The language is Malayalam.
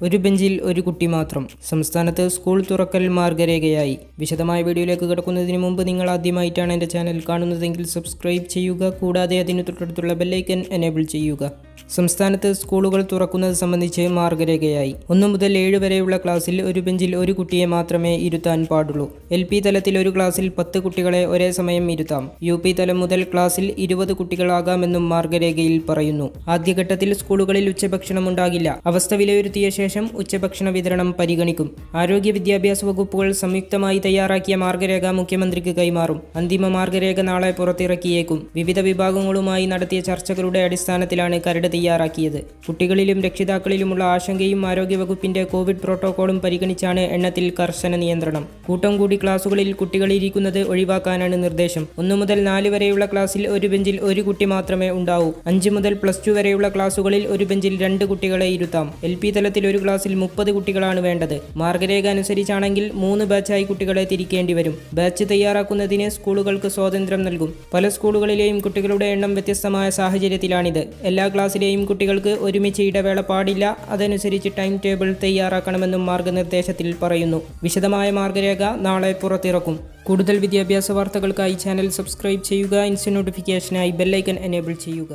ഒരു ബെഞ്ചിൽ ഒരു കുട്ടി മാത്രം. സംസ്ഥാനത്ത് സ്കൂൾ തുറക്കൽ മാർഗരേഖയായി. വിശദമായ വീഡിയോയിലേക്ക് കിടക്കുന്നതിന് മുമ്പ് നിങ്ങൾ ആദ്യമായിട്ടാണ് എൻ്റെ ചാനൽ കാണുന്നതെങ്കിൽ സബ്സ്ക്രൈബ് ചെയ്യുക. കൂടാതെ അതിന് തൊട്ടടുത്തുള്ള ബെല്ലൈക്കൻ എനേബിൾ ചെയ്യുക. സംസ്ഥാനത്ത് സ്കൂളുകൾ തുറക്കുന്നത് സംബന്ധിച്ച് മാർഗരേഖയായി. 1 മുതൽ 7 വരെയുള്ള ക്ലാസ്സിൽ ഒരു ബെഞ്ചിൽ ഒരു കുട്ടിയെ മാത്രമേ ഇരുത്താൻ പാടുള്ളൂ. LP തലത്തിൽ ഒരു ക്ലാസ്സിൽ 10 കുട്ടികളെ ഒരേ സമയം ഇരുത്താം. UP തലം മുതൽ ക്ലാസ്സിൽ 20 കുട്ടികളാകാമെന്നും മാർഗരേഖയിൽ പറയുന്നു. ആദ്യഘട്ടത്തിൽ സ്കൂളുകളിൽ ഉച്ചഭക്ഷണം ഉണ്ടാകില്ല. അവസ്ഥ വിലയിരുത്തിയ ശേഷം ഉച്ചഭക്ഷണ വിതരണം പരിഗണിക്കും. ആരോഗ്യ വിദ്യാഭ്യാസ വകുപ്പുകൾ സംയുക്തമായി തയ്യാറാക്കിയ മാർഗരേഖ മുഖ്യമന്ത്രിക്ക് കൈമാറും. അന്തിമ മാർഗരേഖ നാളെ പുറത്തിറക്കിയേക്കും. വിവിധ വിഭാഗങ്ങളുമായി നടത്തിയ ചർച്ചകളുടെ അടിസ്ഥാനത്തിലാണ് കരട് തയ്യാറാക്കിയത്. കുട്ടികളിലും രക്ഷിതാക്കളിലുമുള്ള ആശങ്കയും ആരോഗ്യവകുപ്പിന്റെ കോവിഡ് പ്രോട്ടോകോളും പരിഗണിച്ചാണ് എണ്ണത്തിൽ കർശന നിയന്ത്രണം. കൂട്ടം കൂടി ക്ലാസുകളിൽ കുട്ടികളിരിക്കുന്നത് ഒഴിവാക്കാനാണ് നിർദ്ദേശം. 1 മുതൽ 4 വരെയുള്ള ക്ലാസ്സിൽ ഒരു ബെഞ്ചിൽ ഒരു കുട്ടി മാത്രമേ ഉണ്ടാവൂ. 5 മുതൽ +2 വരെയുള്ള ക്ലാസുകളിൽ ഒരു ബെഞ്ചിൽ 2 കുട്ടികളെ ഇരുത്താം. LP തലത്തിൽ ഒരു ക്ലാസ്സിൽ 30 കുട്ടികളാണ് വേണ്ടത്. മാർഗരേഖ അനുസരിച്ചാണെങ്കിൽ 3 ബാച്ചായി കുട്ടികളെ തിരിക്കേണ്ടി വരും. ബാച്ച് തയ്യാറാക്കുന്നതിന് സ്കൂളുകൾക്ക് സ്വാതന്ത്ര്യം നൽകും. പല സ്കൂളുകളിലെയും കുട്ടികളുടെ എണ്ണം വ്യത്യസ്തമായ സാഹചര്യത്തിലാണിത്. എല്ലാ ക്ലാസ്സിലെയും കുട്ടികൾക്ക് ഒരുമിച്ച് ഇടവേള പാടില്ല. അതനുസരിച്ച് ടൈം ടേബിൾ തയ്യാറാക്കണമെന്നും മാർഗനിർദ്ദേശത്തിൽ പറയുന്നു. വിശദമായ മാർഗരേഖ നാളെ പുറത്തിറക്കും. കൂടുതൽ വിദ്യാഭ്യാസ വാർത്തകൾക്കായി ചാനൽ സബ്സ്ക്രൈബ് ചെയ്യുക. ഇൻസ്റ്റന്റ് നോട്ടിഫിക്കേഷനായി ബെല്ലൈക്കൻ എനേബിൾ ചെയ്യുക.